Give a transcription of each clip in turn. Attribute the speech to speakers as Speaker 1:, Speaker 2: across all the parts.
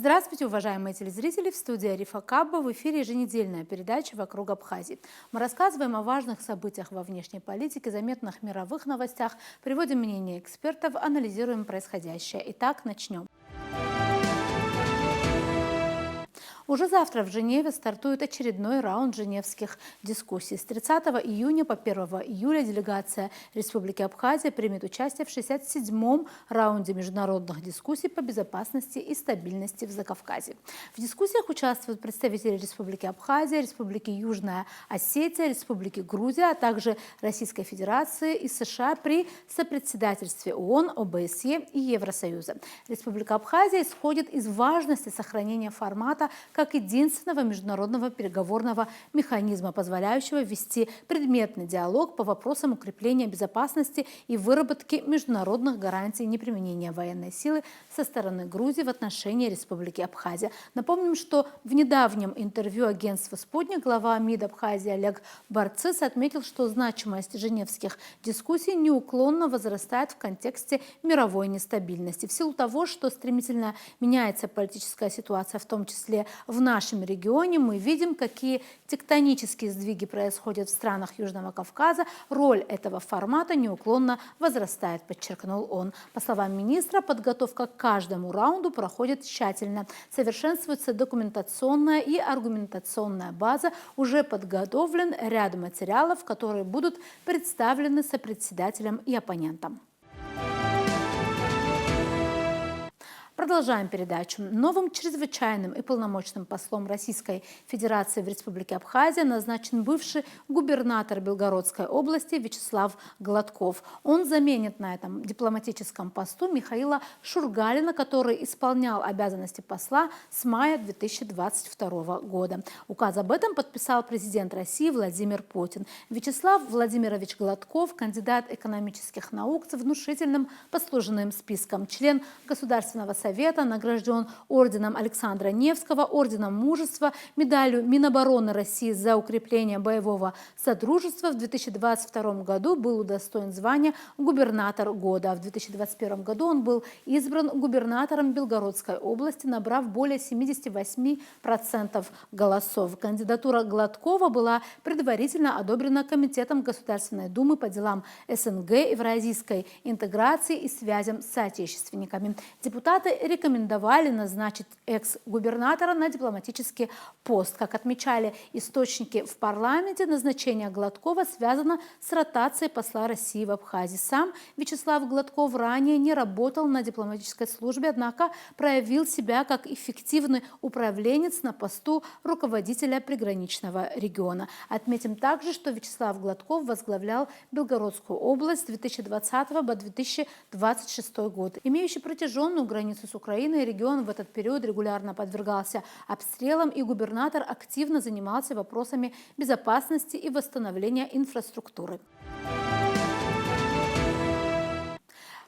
Speaker 1: Здравствуйте, уважаемые телезрители! В студии Арифа Кабба, в эфире еженедельная передача «Вокруг Абхазии». Мы рассказываем о важных событиях во внешней политике, заметных мировых новостях, приводим мнения экспертов, анализируем происходящее. Итак, начнем. Уже завтра в Женеве стартует очередной раунд женевских дискуссий. С 30 июня по 1 июля делегация Республики Абхазия примет участие в 67-м раунде международных дискуссий по безопасности и стабильности в Закавказье. В дискуссиях участвуют представители Республики Абхазия, Республики Южная Осетия, Республики Грузия, а также Российской Федерации и США при сопредседательстве ООН, ОБСЕ и Евросоюза. Республика Абхазия исходит из важности сохранения формата как единственного международного переговорного механизма, позволяющего вести предметный диалог по вопросам укрепления безопасности и выработки международных гарантий неприменения военной силы со стороны Грузии в отношении Республики Абхазия. Напомним, что в недавнем интервью агентству «Спутник» глава МИД Абхазии Олег Барцис отметил, что значимость женевских дискуссий неуклонно возрастает в контексте мировой нестабильности. В силу того, что стремительно меняется политическая ситуация, в том числе в нашем регионе, мы видим, какие тектонические сдвиги происходят в странах Южного Кавказа. Роль этого формата неуклонно возрастает, подчеркнул он. По словам министра, подготовка к каждому раунду проходит тщательно. Совершенствуется документационная и аргументационная база. Уже подготовлен ряд материалов, которые будут представлены сопредседателям и оппонентам. Продолжаем передачу. Новым чрезвычайным и полномочным послом Российской Федерации в Республике Абхазия назначен бывший губернатор Белгородской области Вячеслав Гладков. Он заменит на этом дипломатическом посту Михаила Шургалина, который исполнял обязанности посла с мая 2022 года. Указ об этом подписал президент России Владимир Путин. Вячеслав Владимирович Гладков – кандидат экономических наук с внушительным послужным списком, член Государственного Совета, награжден орденом Александра Невского, орденом Мужества, медалью Минобороны России за укрепление боевого содружества. В 2022 году был удостоен звания губернатор года. В 2021 году он был избран губернатором Белгородской области, набрав более 78% голосов. Кандидатура Гладкова была предварительно одобрена Комитетом Государственной Думы по делам СНГ, евразийской интеграции и связям с соотечественниками. Депутаты рекомендовали назначить экс-губернатора на дипломатический пост. Как отмечали источники в парламенте, назначение Гладкова связано с ротацией посла России в Абхазии. Сам Вячеслав Гладков ранее не работал на дипломатической службе, однако проявил себя как эффективный управленец на посту руководителя приграничного региона. Отметим также, что Вячеслав Гладков возглавлял Белгородскую область с 2020 по 2026 год. Имеющий протяженную границу с Украиной, регион в этот период регулярно подвергался обстрелам, и губернатор активно занимался вопросами безопасности и восстановления инфраструктуры.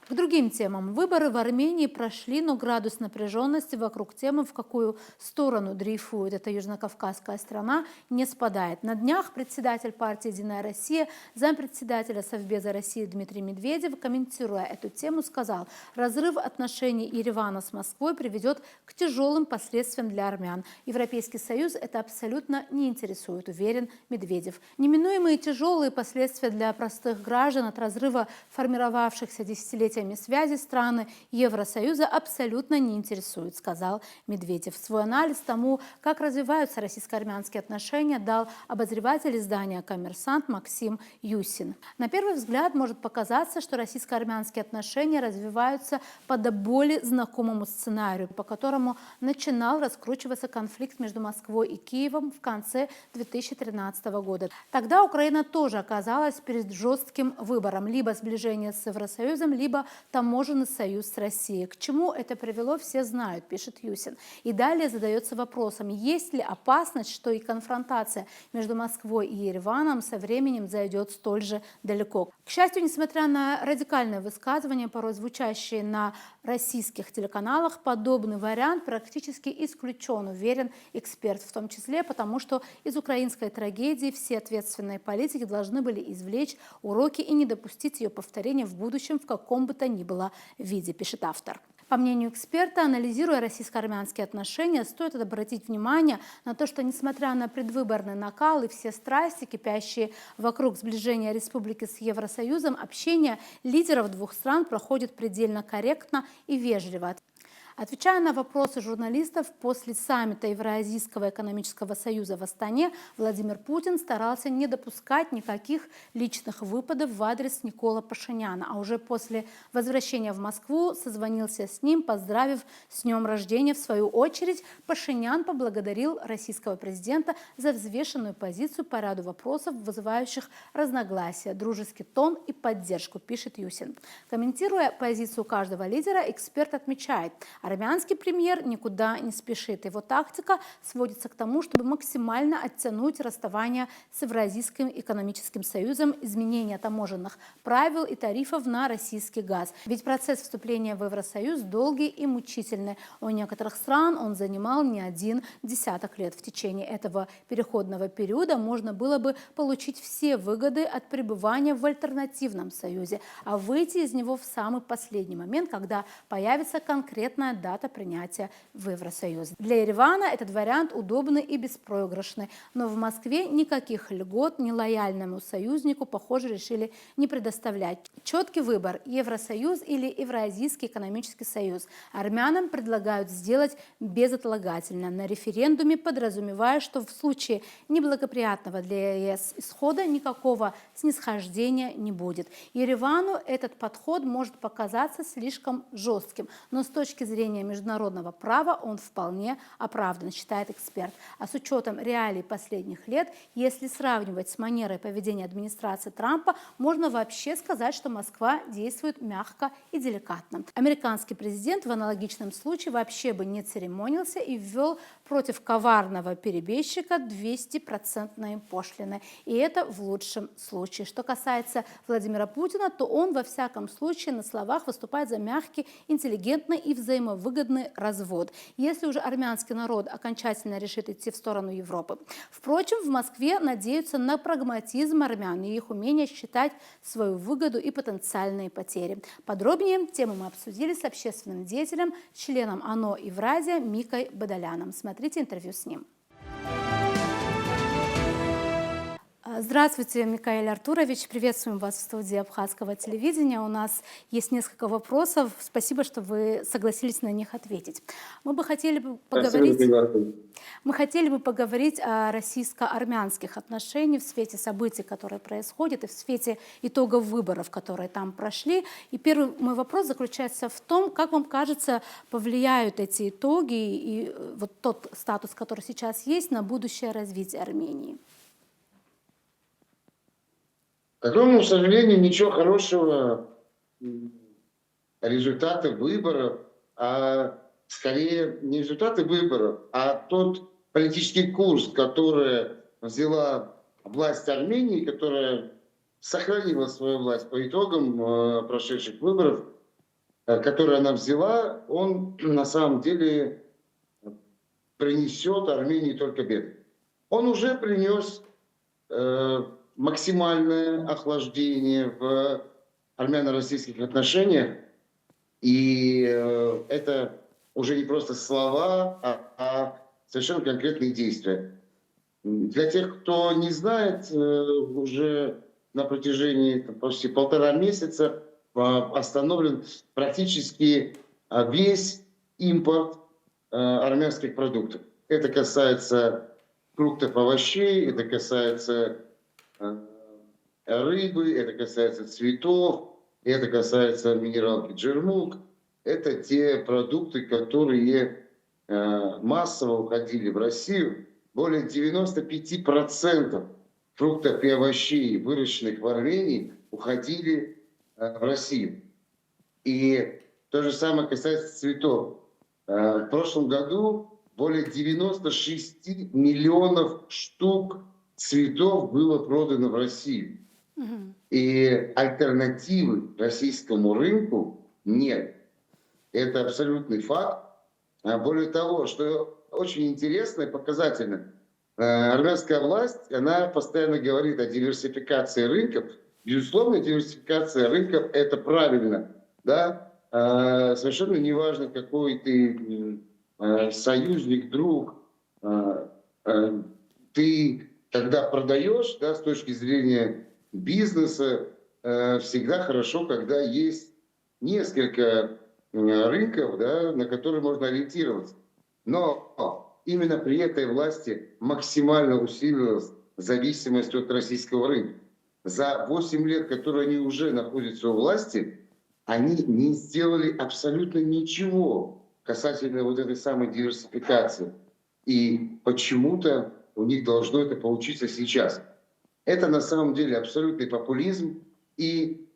Speaker 1: К другим темам. Выборы в Армении прошли, но градус напряженности вокруг темы, в какую сторону дрейфует эта южнокавказская страна, не спадает. На днях председатель партии «Единая Россия», зампредседателя Совбеза России Дмитрий Медведев, комментируя эту тему, сказал: разрыв отношений Еревана с Москвой приведет к тяжелым последствиям для армян. Европейский Союз это абсолютно не интересует, уверен Медведев. Неминуемые тяжелые последствия для простых граждан от разрыва формировавшихся десятилетиями связи страны Евросоюза абсолютно не интересует, сказал Медведев. Свой анализ тому, как развиваются российско-армянские отношения, дал обозреватель издания «Коммерсант» Максим Юсин. На первый взгляд может показаться, что российско-армянские отношения развиваются по до боли знакомому сценарию, по которому начинал раскручиваться конфликт между Москвой и Киевом в конце 2013 года. Тогда Украина тоже оказалась перед жестким выбором: либо сближение с Евросоюзом, либо таможенный союз с Россией. К чему это привело, все знают, пишет Юсин. И далее задается вопросом: есть ли опасность, что и конфронтация между Москвой и Ереваном со временем зайдет столь же далеко? К счастью, несмотря на радикальные высказывания, порой звучащие на российских телеканалах, подобный вариант практически исключен, уверен эксперт, в том числе потому, что из украинской трагедии все ответственные политики должны были извлечь уроки и не допустить ее повторения в будущем в каком бы то ни было виде, пишет автор. По мнению эксперта, анализируя российско-армянские отношения, стоит обратить внимание на то, что несмотря на предвыборный накал и все страсти, кипящие вокруг сближения республики с Евросоюзом, общение лидеров двух стран проходит предельно корректно и вежливо. Отвечая на вопросы журналистов после саммита Евразийского экономического союза в Астане, Владимир Путин старался не допускать никаких личных выпадов в адрес Никола Пашиняна, а уже после возвращения в Москву созвонился с ним, поздравив с днем рождения. В свою очередь, Пашинян поблагодарил российского президента за взвешенную позицию по ряду вопросов, вызывающих разногласия, дружеский тон и поддержку, пишет Юсин. Комментируя позицию каждого лидера, эксперт отмечает: армянский премьер никуда не спешит. Его тактика сводится к тому, чтобы максимально оттянуть расставание с Евразийским экономическим союзом, изменение таможенных правил и тарифов на российский газ. Ведь процесс вступления в Евросоюз долгий и мучительный. У некоторых стран он занимал не один десяток лет. В течение этого переходного периода можно было бы получить все выгоды от пребывания в альтернативном союзе, а выйти из него в самый последний момент, когда появится конкретная дата принятия в Евросоюз. Для Еревана этот вариант удобный и беспроигрышный, но в Москве никаких льгот нелояльному союзнику, похоже, решили не предоставлять. Четкий выбор – Евросоюз или Евразийский экономический союз. Армянам предлагают сделать безотлагательно на референдуме, подразумевая, что в случае неблагоприятного для ЕС исхода никакого снисхождения не будет. Еревану этот подход может показаться слишком жестким, но с точки зрения международного права он вполне оправдан, считает эксперт. А с учетом реалий последних лет, если сравнивать с манерой поведения администрации Трампа, можно вообще сказать, что Москва действует мягко и деликатно. Американский президент в аналогичном случае вообще бы не церемонился и ввел против коварного перебежчика 200% пошлины. И это в лучшем случае. Что касается Владимира Путина, то он во всяком случае на словах выступает за мягкий, интеллигентный и взаимовыгодный развод, если уже армянский народ окончательно решит идти в сторону Европы. Впрочем, в Москве надеются на прагматизм армян и их умение считать свою выгоду и потенциальные потери. Подробнее тему мы обсудили с общественным деятелем, членом ОНО Евразия Микой Бадаляном. Смотрите интервью с ним. Здравствуйте, Микаэль Артурович. Приветствуем вас в студии Абхазского телевидения. У нас есть несколько вопросов. Спасибо, что вы согласились на них ответить. Мы хотели бы поговорить о российско-армянских отношениях в свете событий, которые происходят, и в свете итогов выборов, которые там прошли. И первый мой вопрос заключается в том, как вам кажется, повлияют эти итоги и вот тот статус, который сейчас есть, на будущее развитие Армении?
Speaker 2: К огромному сожалению, ничего хорошего результаты выборов, а скорее не результаты выборов, а тот политический курс, который взяла власть Армении, которая сохранила свою власть по итогам прошедших выборов, который она взяла, он на самом деле принесет Армении только беды. Он уже принес максимальное охлаждение в армяно-российских отношениях. И это уже не просто слова, а совершенно конкретные действия. Для тех, кто не знает, уже на протяжении почти 1,5 месяца остановлен практически весь импорт армянских продуктов. Это касается фруктов, овощей, это касается рыбы, это касается цветов, это касается минералки джермук. Это те продукты, которые массово уходили в Россию. Более 95% фруктов и овощей, выращенных в Армении, уходили в Россию. И то же самое касается цветов. В прошлом году более 96 миллионов штук цветов было продано в Россию. И альтернативы российскому рынку нет. Это абсолютный факт. Более того, что очень интересно и показательно, армянская власть, она постоянно говорит о диверсификации рынков. Безусловно, диверсификация рынков – это правильно. Да? совершенно неважно, какой ты союзник, друг, э, э, ты, когда продаешь, да, с точки зрения бизнеса, всегда хорошо, когда есть несколько рынков, да, на которые можно ориентироваться. Но именно при этой власти максимально усилилась зависимость от российского рынка. За 8 лет, которые они уже находятся у власти, они не сделали абсолютно ничего касательно вот этой самой диверсификации. И почему-то у них должно это получиться сейчас. Это на самом деле абсолютный популизм и,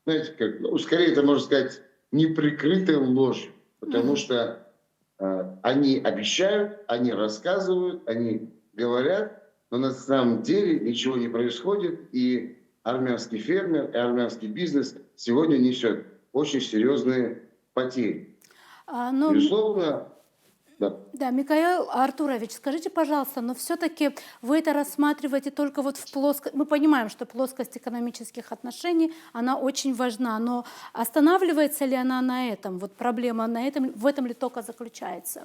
Speaker 2: знаете, как, ну, скорее это можно сказать неприкрытая ложь, потому что они обещают, они рассказывают, они говорят, но на самом деле ничего не происходит, и армянский фермер и армянский бизнес сегодня несет очень серьезные потери.
Speaker 1: Но
Speaker 2: Безусловно, да.
Speaker 1: да, Микаэл Артурович, скажите, пожалуйста, но все-таки вы это рассматриваете только вот в плоскости, мы понимаем, что плоскость экономических отношений, она очень важна, но останавливается ли она на этом? Вот проблема на этом, в этом ли только заключается?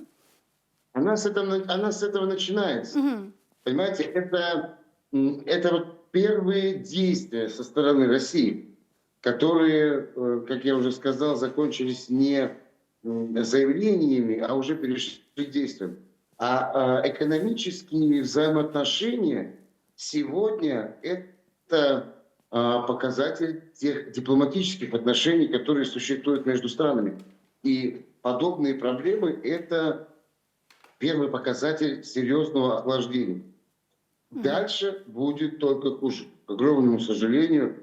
Speaker 2: Она с этого начинается.
Speaker 1: Мгм.
Speaker 2: Понимаете, это вот первые действия со стороны России, которые, как я уже сказал, закончились не заявлениями, а уже перешли к действиям. А экономические взаимоотношения сегодня это показатель тех дипломатических отношений, которые существуют между странами. И подобные проблемы – это первый показатель серьезного охлаждения. Дальше будет только хуже, к огромному сожалению.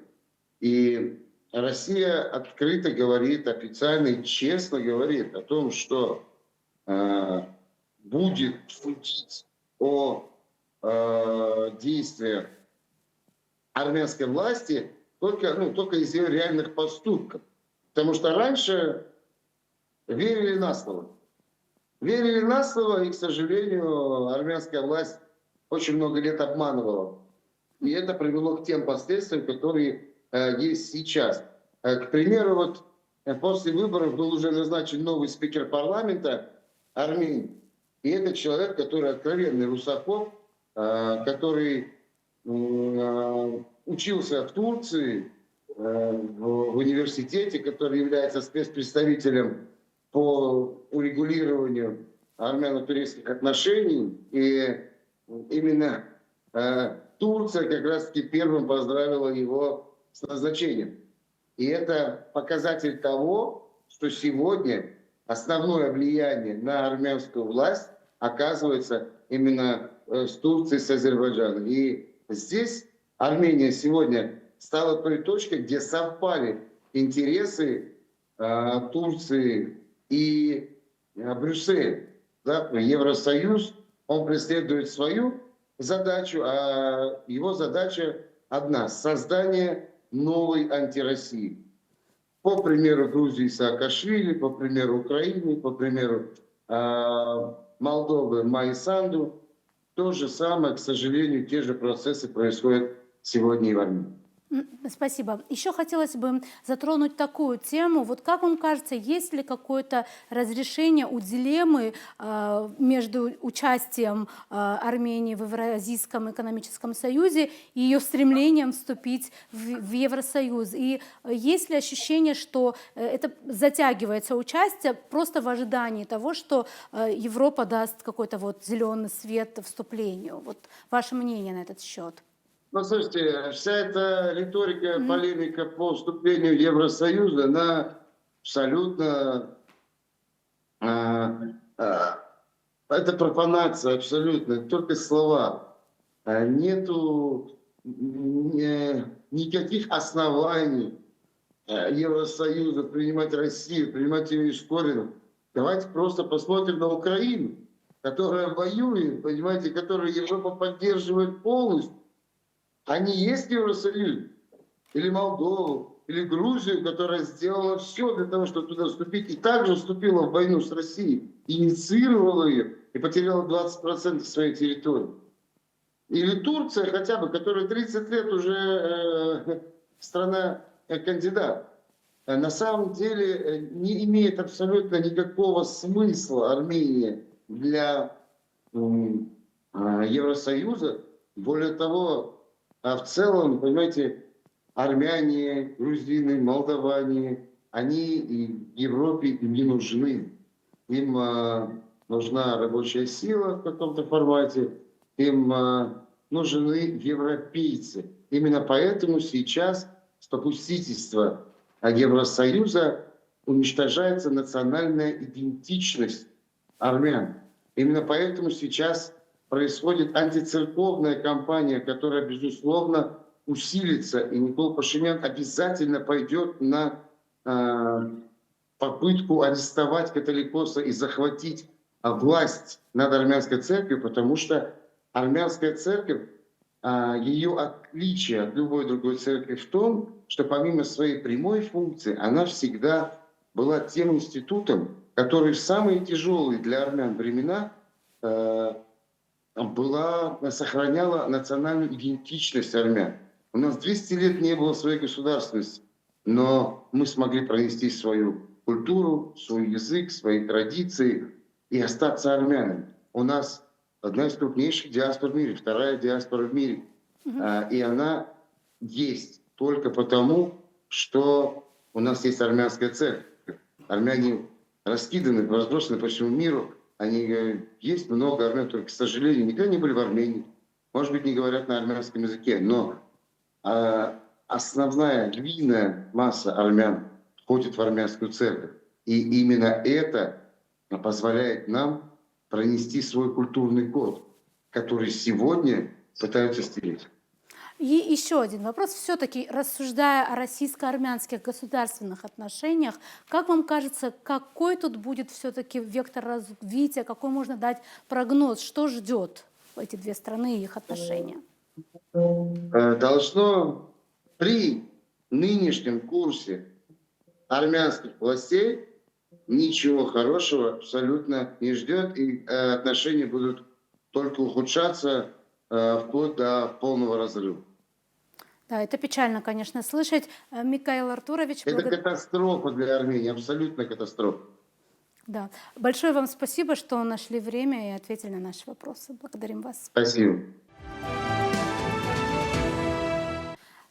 Speaker 2: И Россия открыто говорит, официально и честно говорит о том, что будет судить о действиях армянской власти только из ее реальных поступков. Потому что раньше верили на слово. Верили на слово, и, к сожалению, армянская власть очень много лет обманывала. И это привело к тем последствиям, которые есть сейчас. К примеру, вот после выборов был уже назначен новый спикер парламента Армении. И это человек, который откровенный русофоб, который учился в Турции, в университете, который является спецпредставителем по урегулированию армяно-турецких отношений. И именно Турция как раз-таки первым поздравила его с назначением. И это показатель того, что сегодня основное влияние на армянскую власть оказывается именно с Турцией, с Азербайджаном. И здесь Армения сегодня стала той точкой, где совпали интересы Турции и Брюсселя. Да? Евросоюз, он преследует свою задачу, а его задача одна – создание новой антироссии. По примеру Грузии Саакашвили, по примеру Украины, по примеру Молдовы Майи Санду. То же самое, к сожалению, те же процессы происходят сегодня и в Армении.
Speaker 1: Спасибо. Еще хотелось бы затронуть такую тему. Вот как вам кажется, есть ли какое-то разрешение у дилеммы между участием Армении в Евразийском экономическом союзе и ее стремлением вступить в Евросоюз? И есть ли ощущение, что это затягивается участие просто в ожидании того, что Европа даст какой-то вот зеленый свет вступлению? Вот ваше мнение на этот счет?
Speaker 2: Ну, слушайте, вся эта риторика, полемика по вступлению в Евросоюз, она абсолютно... это профанация абсолютно, только слова. Нету никаких оснований Евросоюза принимать Россию, принимать ее из корня. Давайте просто посмотрим на Украину, которая воюет, понимаете, которую Европа поддерживает полностью. Они есть в Евросоюзе? Или Молдову, или Грузию, которая сделала все для того, чтобы туда вступить, и также вступила в войну с Россией, инициировала ее и потеряла 20% своей территории. Или Турция хотя бы, которая 30 лет уже страна-кандидат. на самом деле не имеет абсолютно никакого смысла Армения для Евросоюза. Более того, в целом, понимаете, армяне, грузины, молдаване, они и в Европе им не нужны. Им нужна рабочая сила в каком-то формате, им нужны европейцы. Именно поэтому сейчас с попустительства Евросоюза уничтожается национальная идентичность армян. Именно поэтому сейчас происходит антицерковная кампания, которая, безусловно, усилится, и Никол Пашинян обязательно пойдет на попытку арестовать католикоса и захватить власть над армянской церковью, потому что армянская церковь, ее отличие от любой другой церкви в том, что помимо своей прямой функции, она всегда была тем институтом, который в самые тяжелые для армян времена сохраняла национальную идентичность армян. У нас 200 лет не было своей государственности, но мы смогли пронести свою культуру, свой язык, свои традиции и остаться армянами. У нас одна из крупнейших диаспор в мире, вторая диаспора в мире. И она есть только потому, что у нас есть армянская церковь. Армяне раскиданы, разбросаны по всему миру. Есть много армян, которые, к сожалению, никогда не были в Армении. Может быть, не говорят на армянском языке, но основная львиная масса армян входит в армянскую церковь. И именно это позволяет нам пронести свой культурный код, который сегодня пытаются стереть.
Speaker 1: И еще один вопрос. Все-таки, рассуждая о российско-армянских государственных отношениях, как вам кажется, какой тут будет все-таки вектор развития, какой можно дать прогноз, что ждет эти две страны и их отношения?
Speaker 2: Должно при нынешнем курсе армянских властей ничего хорошего абсолютно не ждет, и отношения будут только ухудшаться вплоть до полного разрыва.
Speaker 1: Да, это печально, конечно, слышать. Микаил Артурович...
Speaker 2: Это катастрофа для Армении, абсолютно катастрофа.
Speaker 1: Да. Большое вам спасибо, что нашли время и ответили на наши вопросы. Благодарим вас.
Speaker 2: Спасибо.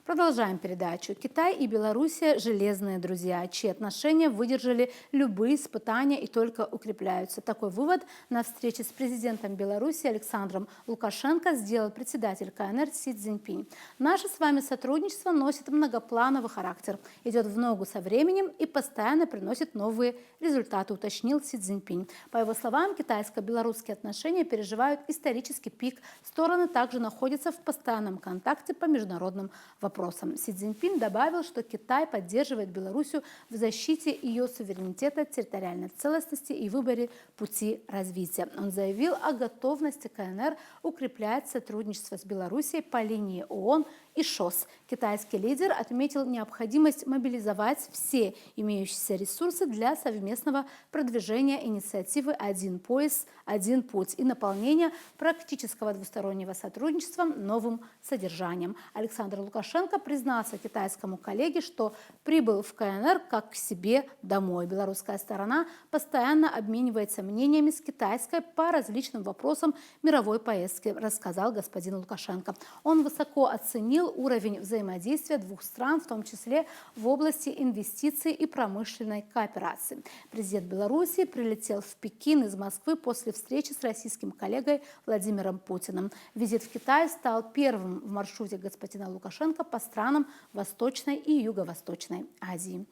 Speaker 1: Продолжаем передачу. Китай и Белоруссия – железные друзья, чьи отношения выдержали любые испытания и только укрепляются. Такой вывод на встрече с президентом Беларуси Александром Лукашенко сделал председатель КНР Си Цзиньпинь. Наше с вами сотрудничество носит многоплановый характер, идет в ногу со временем и постоянно приносит новые результаты, уточнил Си Цзиньпинь. По его словам, китайско-белорусские отношения переживают исторический пик. Стороны также находятся в постоянном контакте по международным вопросам. Си Цзиньпин добавил, что Китай поддерживает Белоруссию в защите ее суверенитета, территориальной целостности и выборе пути развития. Он заявил о готовности КНР укреплять сотрудничество с Белоруссией по линии ООН и ШОС. Китайский лидер отметил необходимость мобилизовать все имеющиеся ресурсы для совместного продвижения инициативы «Один пояс, один путь» и наполнения практического двустороннего сотрудничества новым содержанием. Александр Лукашенко признался китайскому коллеге, что прибыл в КНР как к себе домой. Белорусская сторона постоянно обменивается мнениями с китайской по различным вопросам мировой повестки, рассказал господин Лукашенко. Он высоко оценил уровень взаимодействия двух стран, в том числе в области инвестиций и промышленной кооперации. Президент Беларуси прилетел в Пекин из Москвы после встречи с российским коллегой Владимиром Путиным. Визит в Китай стал первым в маршруте господина Лукашенко по странам Восточной и Юго-Восточной Азии.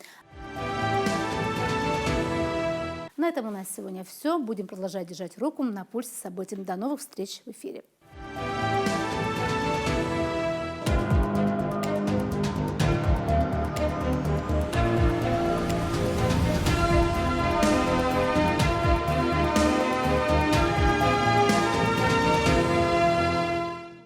Speaker 1: На этом у нас сегодня все. Будем продолжать держать руку на пульсе событий. До новых встреч в эфире.